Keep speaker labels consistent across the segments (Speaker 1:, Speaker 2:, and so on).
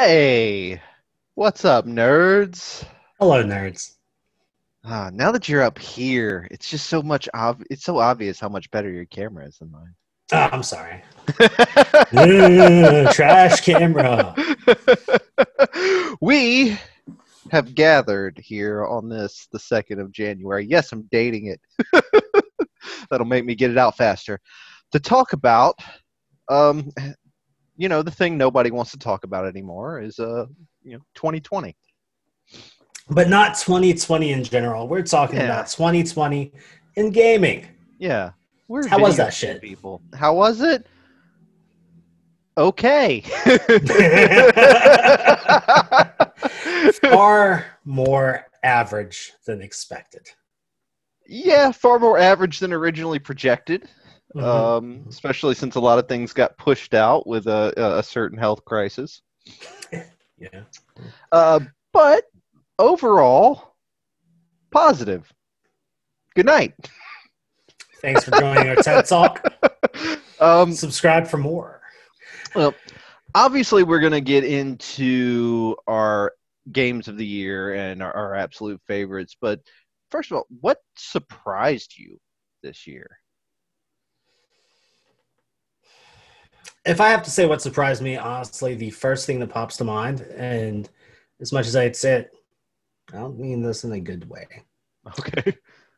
Speaker 1: Hey, what's up, nerds?
Speaker 2: Hello, nerds.
Speaker 1: Now that you're up here, it's just so much it's so obvious how much better your camera is than mine.
Speaker 2: Oh, I'm sorry. Trash camera.
Speaker 1: We have gathered here on this, the 2nd of January. Yes, I'm dating it. That'll make me get it out faster. To talk about, um, the thing nobody wants to talk about anymore is, 2020.
Speaker 2: But not 2020 in general. We're talking
Speaker 1: Yeah,
Speaker 2: about 2020 in gaming.
Speaker 1: yeah. We're
Speaker 2: How was
Speaker 1: video
Speaker 2: that
Speaker 1: game
Speaker 2: shit?
Speaker 1: people. How was it? Okay.
Speaker 2: Far more average than expected.
Speaker 1: Yeah, far more average than originally projected.
Speaker 2: Mm-hmm.
Speaker 1: Especially since a lot of things got pushed out with a certain health crisis.
Speaker 2: Yeah.
Speaker 1: Uh, but overall, positive. Good night.
Speaker 2: Thanks for joining our TED Talk.
Speaker 1: um,
Speaker 2: Subscribe for more.
Speaker 1: well, obviously, we're going to get into our games of the year and our absolute favorites. But first of all, what surprised you this year?
Speaker 2: If I have to say what surprised me, honestly, the first thing that pops to mind, and as much as I'd say it, I don't mean this in a good way.
Speaker 1: Okay.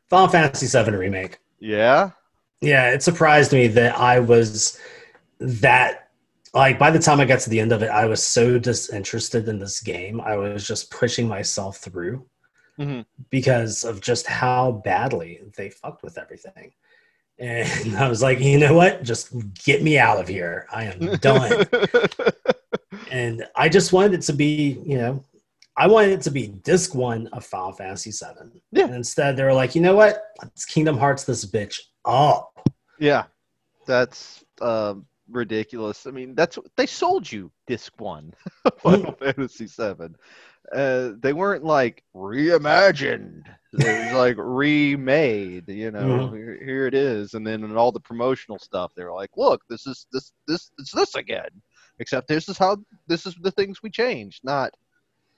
Speaker 2: Final Fantasy VII Remake.
Speaker 1: Yeah.
Speaker 2: Yeah, it surprised me that I was that like by the time I got to the end of it, I was so disinterested in this game. I was just pushing myself through
Speaker 1: Hmm.
Speaker 2: because of just how badly they fucked with everything. And I was like, you know what? Just get me out of here. I am done. And I just wanted it to be, I wanted it to be disc one of Final Fantasy VII.
Speaker 1: Yeah.
Speaker 2: And instead, they were like, you know what? Let's Kingdom Hearts this bitch up.
Speaker 1: Yeah. That's ridiculous. I mean, that's they sold you disc one, Final Fantasy VII. They weren't like reimagined. They was like remade.
Speaker 2: Mhm.
Speaker 1: Here it is. And then in all the promotional stuff, they were like, "Look, this it's this again. Except this is the things we changed. Not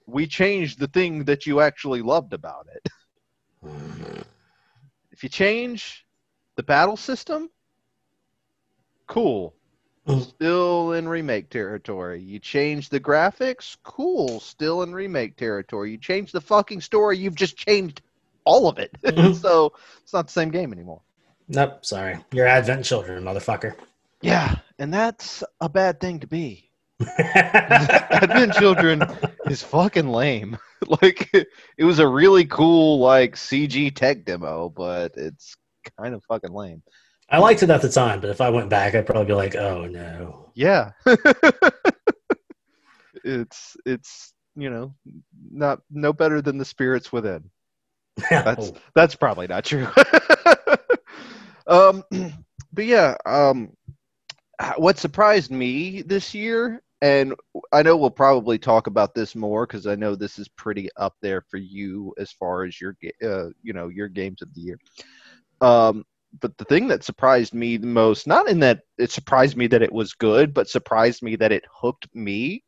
Speaker 1: we changed the thing that you actually loved about it. If you change the battle system, cool."
Speaker 2: Mhm.
Speaker 1: Still in remake territory. You change the graphics? Cool. Still in remake territory. You change the fucking story, you've just changed all of it.
Speaker 2: Mhm.
Speaker 1: So it's not the same game anymore.
Speaker 2: Nope, sorry. You're Advent Children, motherfucker.
Speaker 1: Yeah, and that's a bad thing to be. Advent Children is fucking lame. Like it was a really cool like CG tech demo, but it's kind of fucking lame.
Speaker 2: I liked it at the time, but if I went back, I'd probably be like, oh no.
Speaker 1: Yeah. It's not no better than the spirits within. That's
Speaker 2: Oh.
Speaker 1: that's probably not true. um, but yeah, what surprised me this year, and I know we'll probably talk about this more because I know this is pretty up there for you as far as your games of the year. Um, but the thing that surprised me the most, not in that it surprised me that it was good, but surprised me that it hooked me,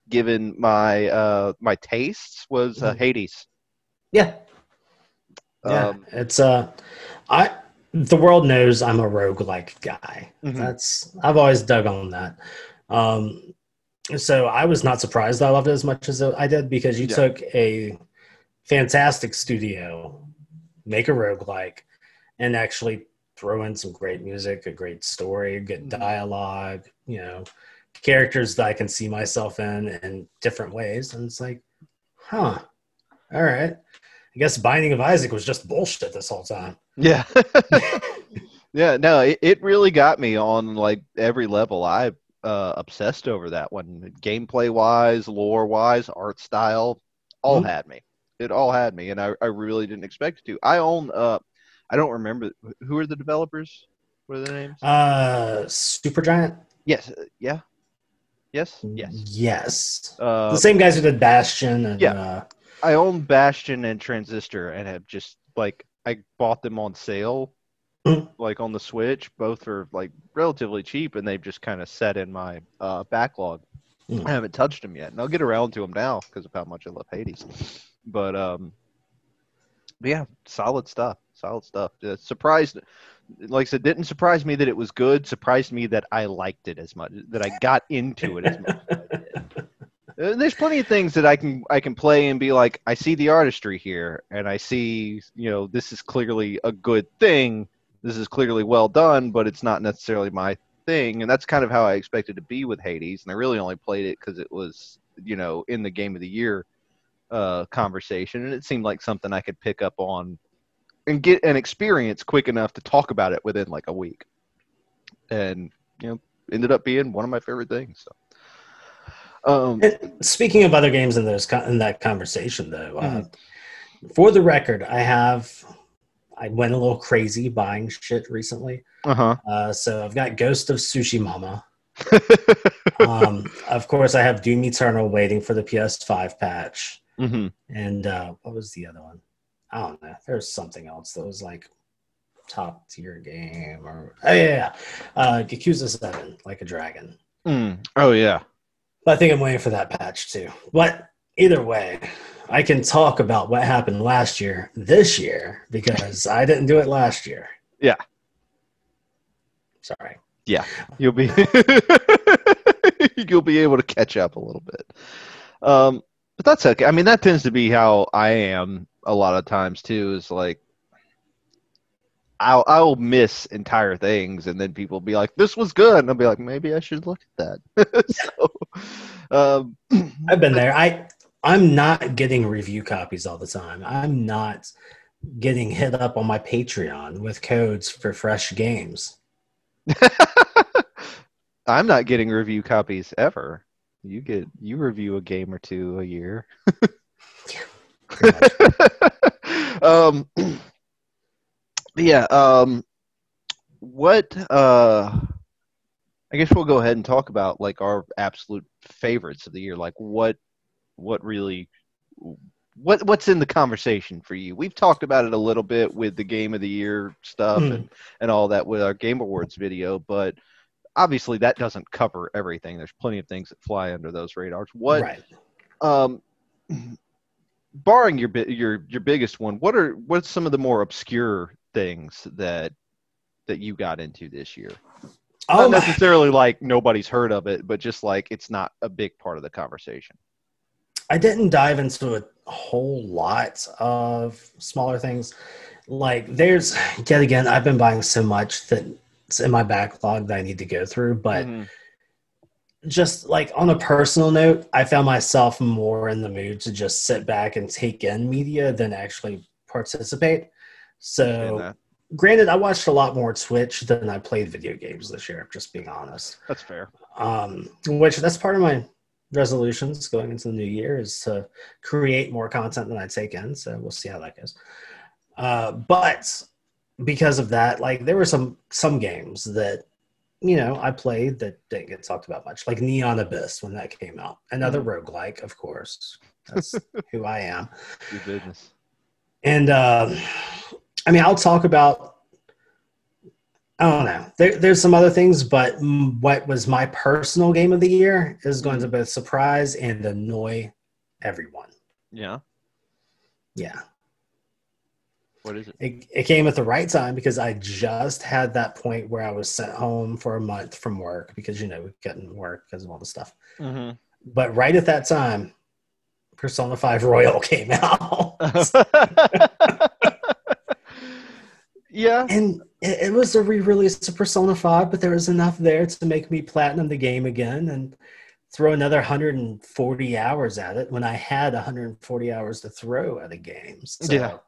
Speaker 1: given my tastes, was
Speaker 2: Mhm.
Speaker 1: Hades.
Speaker 2: Yeah. Yeah.
Speaker 1: Um,
Speaker 2: It's I the world knows I'm a roguelike guy.
Speaker 1: mhm.
Speaker 2: That's I've always dug on that. Um so I was not surprised I loved it as much as I did because you
Speaker 1: Yeah.
Speaker 2: took a fantastic studio, make a roguelike, and actually throw in some great music, a great story, good
Speaker 1: Mhm.
Speaker 2: dialogue, characters that I can see myself in different ways. And it's like, huh, all right. I guess Binding of Isaac was just bullshit this whole time.
Speaker 1: Yeah. Yeah, no, it really got me on like every level. I obsessed over that one. Gameplay wise, lore wise, art style, all
Speaker 2: Mhm.
Speaker 1: had me. It all had me, and I really didn't expect it to. I own I don't remember who are the developers? What are their names?
Speaker 2: Supergiant?
Speaker 1: Yes, yeah, yes.
Speaker 2: Yes. The
Speaker 1: Um,
Speaker 2: same guys who did Bastion and
Speaker 1: yeah, I own Bastion and Transistor, and have just like I bought them on sale like on the Switch. Both are like relatively cheap, and they've just kind of set in my backlog. I haven't touched them yet, and I'll get around to them now because of how much I love Hades. But yeah, solid stuff. Solid stuff. Surprised, like I said, didn't surprise me that it was good. Surprised me that I liked it as much, that I got into it as much as I did. There's plenty of things that I can play and be like, I see the artistry here, and I see, this is clearly a good thing. This is clearly well done, but it's not necessarily my thing. And that's kind of how I expected to be with Hades. And I really only played it because it was, in the Game of the Year conversation, and it seemed like something I could pick up on and get an experience quick enough to talk about it within like a week. And, ended up being one of my favorite things. So.
Speaker 2: Speaking of other games in that conversation, though, for the record, I went a little crazy buying shit recently. So I've got Ghost of Tsushima. Of course, I have Doom Eternal waiting for the PS5 patch. And what was the other one? I don't know. There's something else that was like top tier game, or Yakuza 7, Like a Dragon.
Speaker 1: Oh yeah.
Speaker 2: I think I'm waiting for that patch too. But either way, I can talk about what happened last year, this year, because I didn't do it last year.
Speaker 1: Yeah.
Speaker 2: Sorry.
Speaker 1: Yeah. You'll be able to catch up a little bit. But that's okay. I mean, that tends to be how I am a lot of times too, is like I'll miss entire things, and then people will be like, this was good, and I'll be like, maybe I should look at that.
Speaker 2: I've been there. I'm not getting review copies all the time. I'm not getting hit up on my Patreon with codes for fresh games.
Speaker 1: I'm not getting review copies ever. You review a game or two a year. What I guess we'll go ahead and talk about like our absolute favorites of the year. Like what's in the conversation for you? We've talked about it a little bit with the Game of the Year stuff and all that with our Game Awards video, but obviously that doesn't cover everything. There's plenty of things that fly under those radars. Barring your biggest one, what's some of the more obscure things that you got into this year? Not necessarily like nobody's heard of it, but just like it's not a big part of the conversation.
Speaker 2: I didn't dive into a whole lot of smaller things. Like there's, yet again, I've been buying so much that it's in my backlog that I need to go through, but just like on a personal note, I found myself more in the mood to just sit back and take in media than actually participate. So granted, I watched a lot more Twitch than I played video games this year, just being honest.
Speaker 1: That's fair.
Speaker 2: Which that's part of my resolutions going into the new year, is to create more content than I take in. So we'll see how that goes. But because of that, like there were some games that, I played that didn't get talked about much, like Neon Abyss when that came out. Another roguelike, of course. That's who I am.
Speaker 1: Your business.
Speaker 2: And I'll talk about, I don't know. There's some other things, but what was my personal game of the year is going to both surprise and annoy everyone.
Speaker 1: Yeah.
Speaker 2: Yeah.
Speaker 1: What is it?
Speaker 2: It came at the right time because I just had that point where I was sent home for a month from work because, we couldn't work because of all the stuff. But right at that time, Persona 5 Royal came out.
Speaker 1: Yeah.
Speaker 2: And it was a re-release of Persona 5, but there was enough there to make me platinum the game again and throw another 140 hours at it when I had 140 hours to throw at a game. So
Speaker 1: yeah.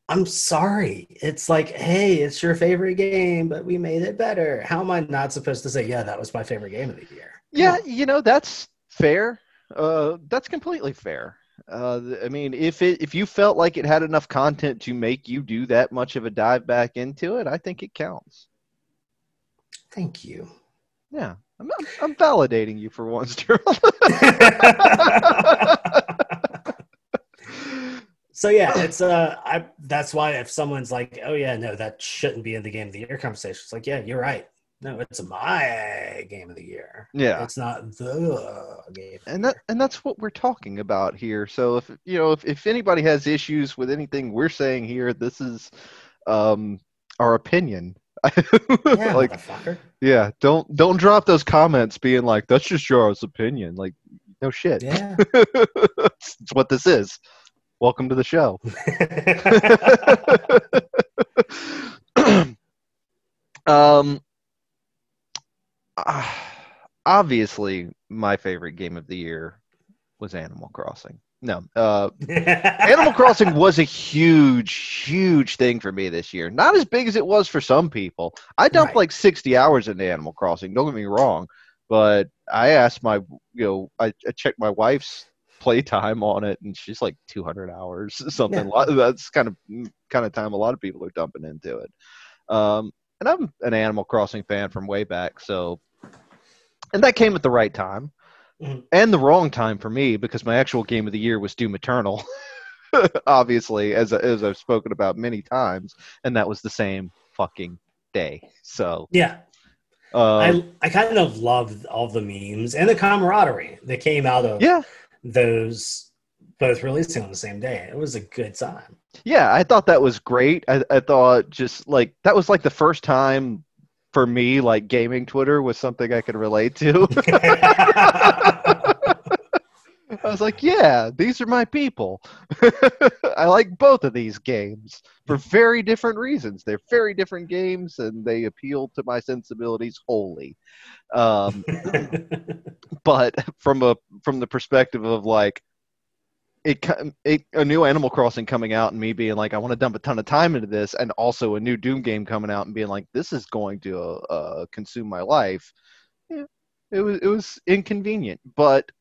Speaker 2: I'm sorry. It's like, hey, it's your favorite game, but we made it better. How am I not supposed to say, yeah, that was my favorite game of the year?
Speaker 1: Yeah, that's fair. That's completely fair. If you felt like it had enough content to make you do that much of a dive back into it, I think it counts.
Speaker 2: Thank you.
Speaker 1: Yeah, I'm validating you for once, Gerald.
Speaker 2: So yeah, it's that's why if someone's like, oh yeah, no, that shouldn't be in the game of the year conversation, it's like, yeah, you're right. No, it's my game of the year.
Speaker 1: Yeah.
Speaker 2: It's not the game of the
Speaker 1: And
Speaker 2: year.
Speaker 1: that's what we're talking about here. So if you know if anybody has issues with anything we're saying here, this is um our opinion.
Speaker 2: Yeah,
Speaker 1: Like,
Speaker 2: motherfucker.
Speaker 1: yeah, don't drop those comments being like that's just your opinion. Like, no shit.
Speaker 2: Yeah.
Speaker 1: It's what this is. Welcome to the show. um Obviously my favorite game of the year was Animal Crossing. No, Animal Crossing was a huge thing for me this year. Not as big as it was for some people. I dumped
Speaker 2: Right.
Speaker 1: like 60 hours into Animal Crossing. Don't get me wrong, but I asked I checked my wife's playtime on it, and she's like 200 hours, something.
Speaker 2: Yeah.
Speaker 1: That's kind of time a lot of people are dumping into it. And I'm an Animal Crossing fan from way back, so and that came at the right time
Speaker 2: Mhm.
Speaker 1: and the wrong time for me because my actual game of the year was Doom Eternal, obviously, as I've spoken about many times, and that was the same fucking day. So,
Speaker 2: Yeah.
Speaker 1: uh,
Speaker 2: I kind of loved all the memes and the camaraderie that came out of
Speaker 1: yeah,
Speaker 2: those both releasing on the same day. It was a good time.
Speaker 1: yeah, I thought that was great. I thought just like that was like the first time for me, like gaming Twitter was something I could relate to. I was like, yeah, these are my people. I like both of these games for very different reasons. They're very different games, and they appeal to my sensibilities wholly. Um, but from the perspective of like a new Animal Crossing coming out and me being like, I want to dump a ton of time into this, and also a new Doom game coming out and being like, this is going to consume my life. Yeah, it was inconvenient, but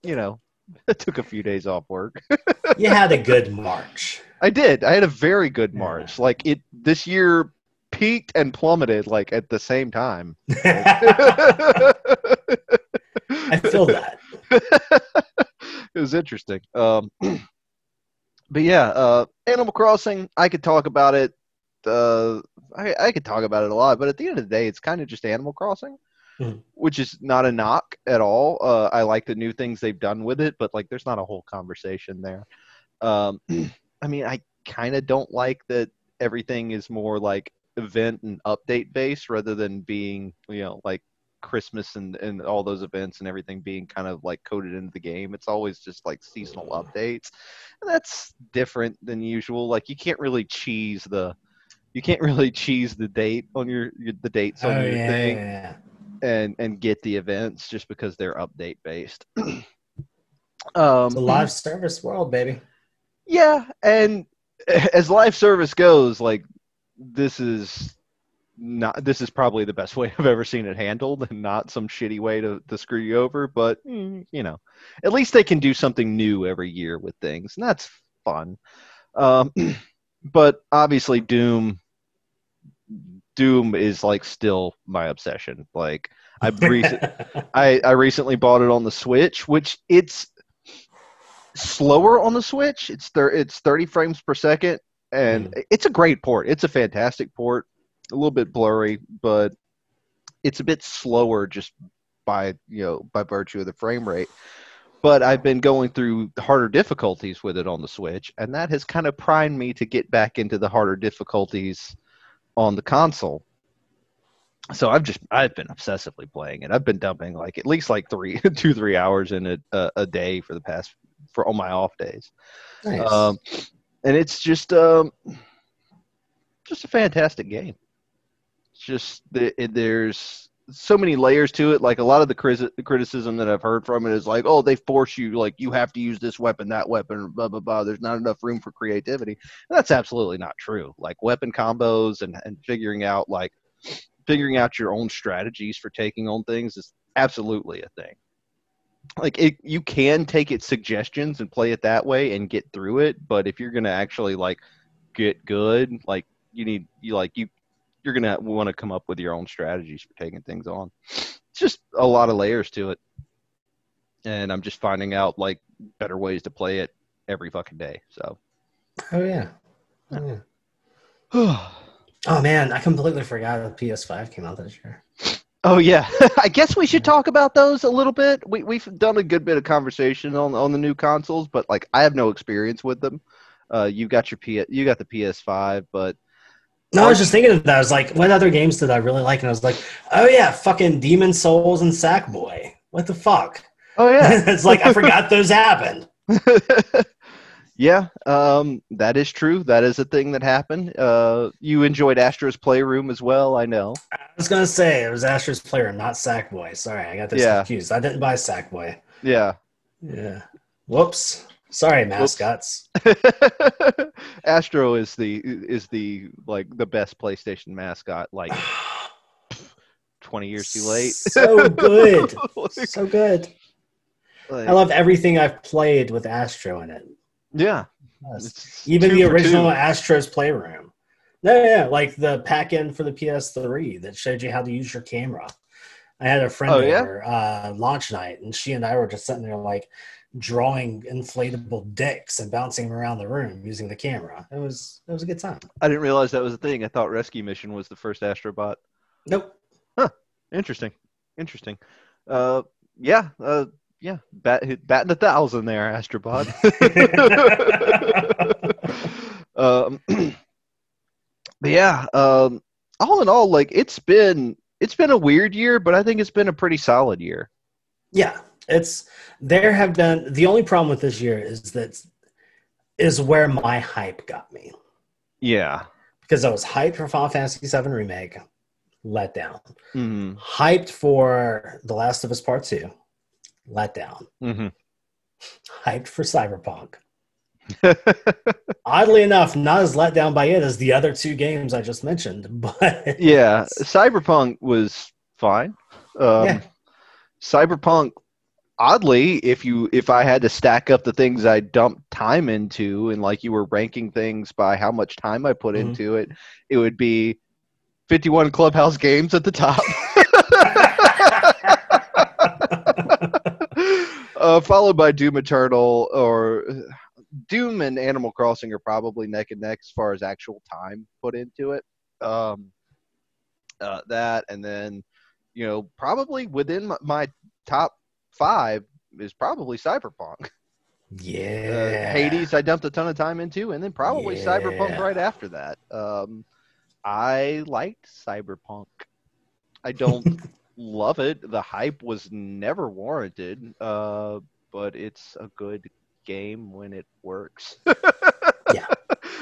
Speaker 1: you know, it took a few days off work.
Speaker 2: You had a good March.
Speaker 1: I did. I had a very good
Speaker 2: Yeah.
Speaker 1: March. Like it this year peaked and plummeted like at the same time. Like,
Speaker 2: I feel that.
Speaker 1: it was interesting. But yeah, Animal Crossing. I could talk about it. Uh, I could talk about it a lot, but at the end of the day, it's kind of just Animal Crossing,
Speaker 2: Mhm.
Speaker 1: which is not a knock at all. I like the new things they've done with it, but like, there's not a whole conversation there. Um, I mean, I kind of don't like that everything is more like event and update based rather than being, like Christmas and all those events and everything being kind of like coded into the game. It's always just like seasonal updates. And that's different than usual. Like you can't really cheese the date on the dates on
Speaker 2: Oh
Speaker 1: your thing
Speaker 2: yeah.
Speaker 1: and get the events just because they're update based.
Speaker 2: It's a
Speaker 1: um
Speaker 2: live service world, baby.
Speaker 1: Yeah, and as live service goes, like this is this is probably the best way I've ever seen it handled, and not some shitty way to screw you over. But at least they can do something new every year with things, and that's fun. Um, but obviously, Doom is like still my obsession. Like I recently bought it on the Switch, which it's slower on the Switch. It's 30 frames per second, and
Speaker 2: Mm.
Speaker 1: it's a great port. It's a fantastic port. A little bit blurry, but it's a bit slower just by virtue of the frame rate. But I've been going through harder difficulties with it on the Switch, and that has kind of primed me to get back into the harder difficulties on the console. So I've been obsessively playing it. I've been dumping like at least like 3 hours in it a day for all my off days.
Speaker 2: Nice.
Speaker 1: Um, and it's just a fantastic game. It's just there's so many layers to it. Like a lot of the criticism that I've heard from it is like, oh, they force you, like you have to use this weapon, that weapon, blah blah blah. There's not enough room for creativity. And that's absolutely not true. Like weapon combos and figuring out your own strategies for taking on things is absolutely a thing. Like you can take its suggestions and play it that way and get through it, but if you're gonna actually like get good, like you're gonna want to come up with your own strategies for taking things on. It's just a lot of layers to it, and I'm just finding out like better ways to play it every fucking day. So,
Speaker 2: Oh yeah. Oh, yeah.
Speaker 1: yeah.
Speaker 2: Oh man, I completely forgot the PS5 came out this year.
Speaker 1: Oh yeah, I guess we should talk about those a little bit. We've done a good bit of conversation on the new consoles, but like I have no experience with them. You got you got the PS5, but
Speaker 2: No, I
Speaker 1: are
Speaker 2: was just
Speaker 1: you?
Speaker 2: thinking of that. I was like, what other games did I really like? And I was like, oh yeah, fucking Demon Souls and Sackboy. What the fuck?
Speaker 1: Oh yeah,
Speaker 2: It's like I forgot those happened.
Speaker 1: yeah. That is true. That is a thing that happened. You enjoyed Astro's Playroom as well. I know.
Speaker 2: I was gonna say it was Asher's Player, not Sackboy. Sorry, I got this
Speaker 1: Yeah,
Speaker 2: confused. I didn't buy Sackboy.
Speaker 1: yeah.
Speaker 2: Yeah. Whoops. Sorry,
Speaker 1: Whoops.
Speaker 2: mascots.
Speaker 1: Astro is the like the best PlayStation mascot. Like 20 years too late.
Speaker 2: So good.
Speaker 1: like,
Speaker 2: So good. I
Speaker 1: like,
Speaker 2: love everything I've played with Astro in it.
Speaker 1: yeah,
Speaker 2: Yes.
Speaker 1: it's
Speaker 2: Even
Speaker 1: two
Speaker 2: the
Speaker 1: for
Speaker 2: original
Speaker 1: two.
Speaker 2: Astro's Playroom. Yeah, like the pack-in for the PS3 that showed you how to use your camera. I had a friend
Speaker 1: Oh yeah.
Speaker 2: over launch night, and she and I were just sitting there like drawing inflatable dicks and bouncing them around the room using the camera. It was a good time.
Speaker 1: I didn't realize that was a thing. I thought Rescue Mission was the first Astrobot.
Speaker 2: Nope.
Speaker 1: Huh. Interesting. Interesting. Uh, yeah. Yeah. Batting 1,000 there, Astrobot. um, but yeah. All in all, like it's been a weird year, but I think it's been a pretty solid year.
Speaker 2: Yeah, there have been the only problem with this year is where my hype got me,
Speaker 1: Yeah.
Speaker 2: because I was hyped for Final Fantasy VII Remake, let down.
Speaker 1: Mm-hmm.
Speaker 2: Hyped for The Last of Us Part 2, let down.
Speaker 1: Mm-hmm.
Speaker 2: Hyped for Cyberpunk. Oddly enough, not as let down by it as the other two games I just mentioned, but
Speaker 1: Yeah. Cyberpunk was fine.
Speaker 2: yeah.
Speaker 1: Cyberpunk, oddly, if I had to stack up the things I dumped time into, and like you were ranking things by how much time I put
Speaker 2: Mhm.
Speaker 1: into it, it would be 51 Clubhouse games at the top. Followed by Doom Eternal, or Doom and Animal Crossing are probably neck and neck as far as actual time put into it. Um, that, and then, probably within my top five is probably Cyberpunk.
Speaker 2: Yeah.
Speaker 1: Hades, I dumped a ton of time into, and then probably Cyberpunk right
Speaker 2: Yeah.
Speaker 1: after that. I liked Cyberpunk. I don't love it. The hype was never warranted, but it's a good game when it works.
Speaker 2: Yeah.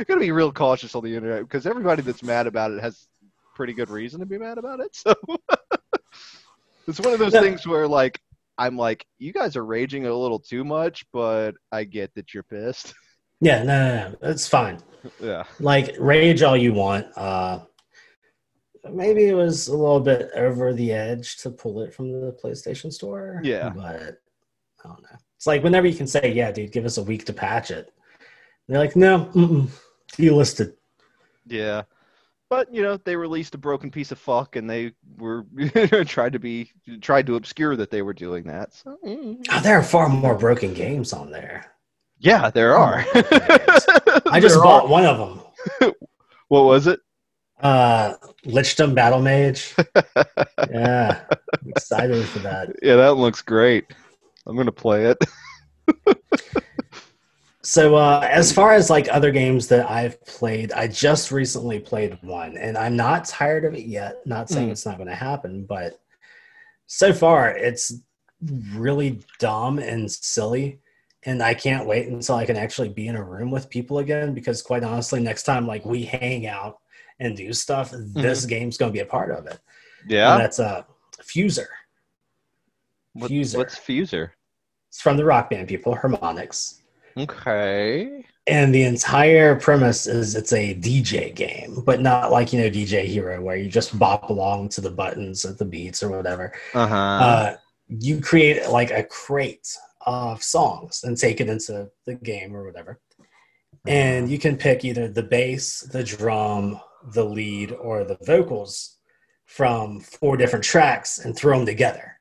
Speaker 1: Gotta be real cautious on the internet because everybody that's mad about it has pretty good reason to be mad about it. So it's one of those
Speaker 2: No,
Speaker 1: things where like I'm like, you guys are raging a little too much, but I get that you're pissed.
Speaker 2: yeah, no. It's fine.
Speaker 1: Yeah.
Speaker 2: Like rage all you want. Maybe it was a little bit over the edge to pull it from the PlayStation Store,
Speaker 1: Yeah.
Speaker 2: but I don't know. It's like whenever you can say, "Yeah, dude, give us a week to patch it." They're like, "No, delisted."
Speaker 1: Yeah. But they released a broken piece of fuck, and they were tried to obscure that they were doing that. So
Speaker 2: Oh, there are far more broken games on there.
Speaker 1: yeah, there
Speaker 2: Far
Speaker 1: are.
Speaker 2: more broken games. I just
Speaker 1: There are.
Speaker 2: bought one of them.
Speaker 1: What was it?
Speaker 2: Lichdom Battle Mage. Yeah, I'm excited for that.
Speaker 1: Yeah, that looks great. I'm gonna play it.
Speaker 2: So, as far as like other games that I've played, I just recently played one, and I'm not tired of it yet. Not saying it's not going to happen, but so far it's really dumb and silly, and I can't wait until I can actually be in a room with people again. Because quite honestly, next time like we hang out and do stuff, this game's going to be a part of it, and
Speaker 1: Yeah.
Speaker 2: that's Fuser. Fuser.
Speaker 1: What's Fuser?
Speaker 2: It's from the Rock Band people, Harmonix.
Speaker 1: Okay.
Speaker 2: And the entire premise is it's a DJ game, but not like, DJ Hero, where you just bop along to the buttons at the beats or whatever.
Speaker 1: Uh-huh.
Speaker 2: You create like a crate of songs and take it into the game or whatever. And you can pick either the bass, the drum, the lead, or the vocals from 4 different tracks and throw them together.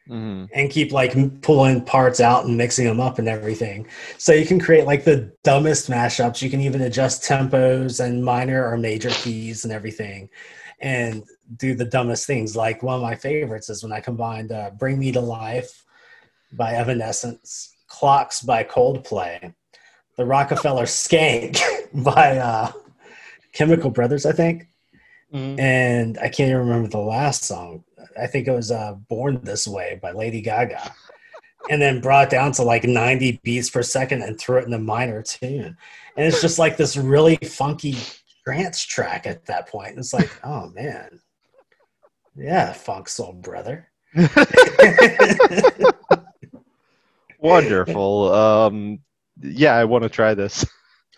Speaker 1: Mhm.
Speaker 2: and keep like pulling parts out and mixing them up and everything. So you can create like the dumbest mashups. You can even adjust tempos and minor or major keys and everything, and do the dumbest things. Like one of my favorites is when I combined "Bring Me to Life" by Evanescence, "Clocks" by Coldplay, "The Rockefeller Skank" by Chemical Brothers, I think,
Speaker 1: Mhm.
Speaker 2: and I can't even remember the last song. I think it was "Born This Way" by Lady Gaga, and then brought it down to like 90 beats per second and threw it in a minor tune. And it's just like this really funky trance track at that point. It's like, oh man, yeah, funk soul brother.
Speaker 1: Wonderful. Yeah, I want to try this.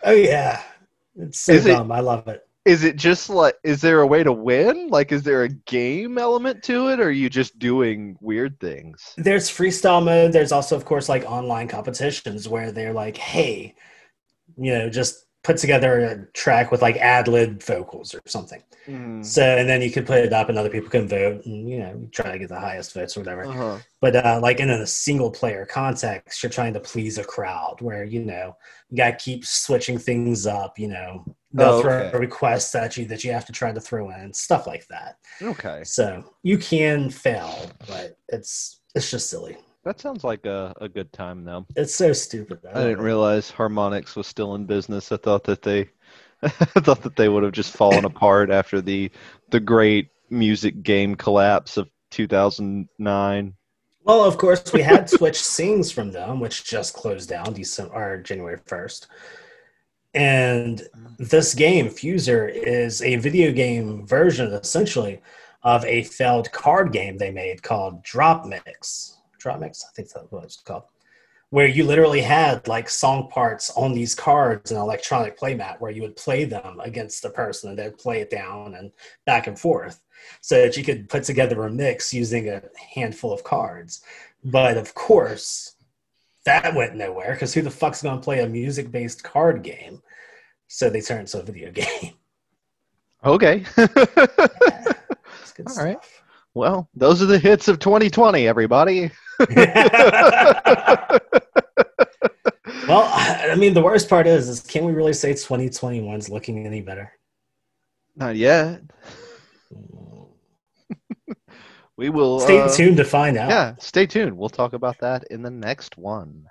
Speaker 2: Oh yeah, it's so
Speaker 1: Is it
Speaker 2: dumb. I love it.
Speaker 1: is it just like, is there a way to win? Like, is there a game element to it, or are you just doing weird things?
Speaker 2: There's freestyle mode. There's also, of course, like online competitions where they're like, hey, just put together a track with like ad lib vocals or something.
Speaker 1: Mm.
Speaker 2: So, and then you can put it up and other people can vote and, try to get the highest votes or whatever.
Speaker 1: Uh-huh.
Speaker 2: But like in a single player context, you're trying to please a crowd where, you got to keep switching things up, they'll
Speaker 1: Oh,
Speaker 2: throw
Speaker 1: okay.
Speaker 2: requests at you that you have to try to throw in, stuff like that.
Speaker 1: Okay.
Speaker 2: So you can fail, but it's just silly.
Speaker 1: That sounds like a good time, though.
Speaker 2: It's so stupid. I
Speaker 1: I
Speaker 2: love
Speaker 1: didn't
Speaker 2: it.
Speaker 1: realize Harmonix was still in business. I thought that they I thought that they would have just fallen apart after the great music game collapse of 2009.
Speaker 2: Well, of course, we had Twitch Sings from them, which just closed down December or January 1st. And this game, Fuser, is a video game version, essentially, of a failed card game they made called Drop Mix. Drop Mix, I think that's what it's called. Where you literally had like song parts on these cards in an electronic playmat where you would play them against the person and they'd play it down and back and forth so that you could put together a mix using a handful of cards. But of course, that went nowhere because who the fuck's going to play a music-based card game? So they turned it into a video game.
Speaker 1: Okay.
Speaker 2: Yeah, it's good
Speaker 1: All right.
Speaker 2: stuff.
Speaker 1: Well, those are the hits of 2020, everybody.
Speaker 2: Well, I mean, the worst part is can we really say 2021 is looking any better?
Speaker 1: Not yet. We will
Speaker 2: Stay tuned to find out.
Speaker 1: yeah, stay tuned. We'll talk about that in the next one.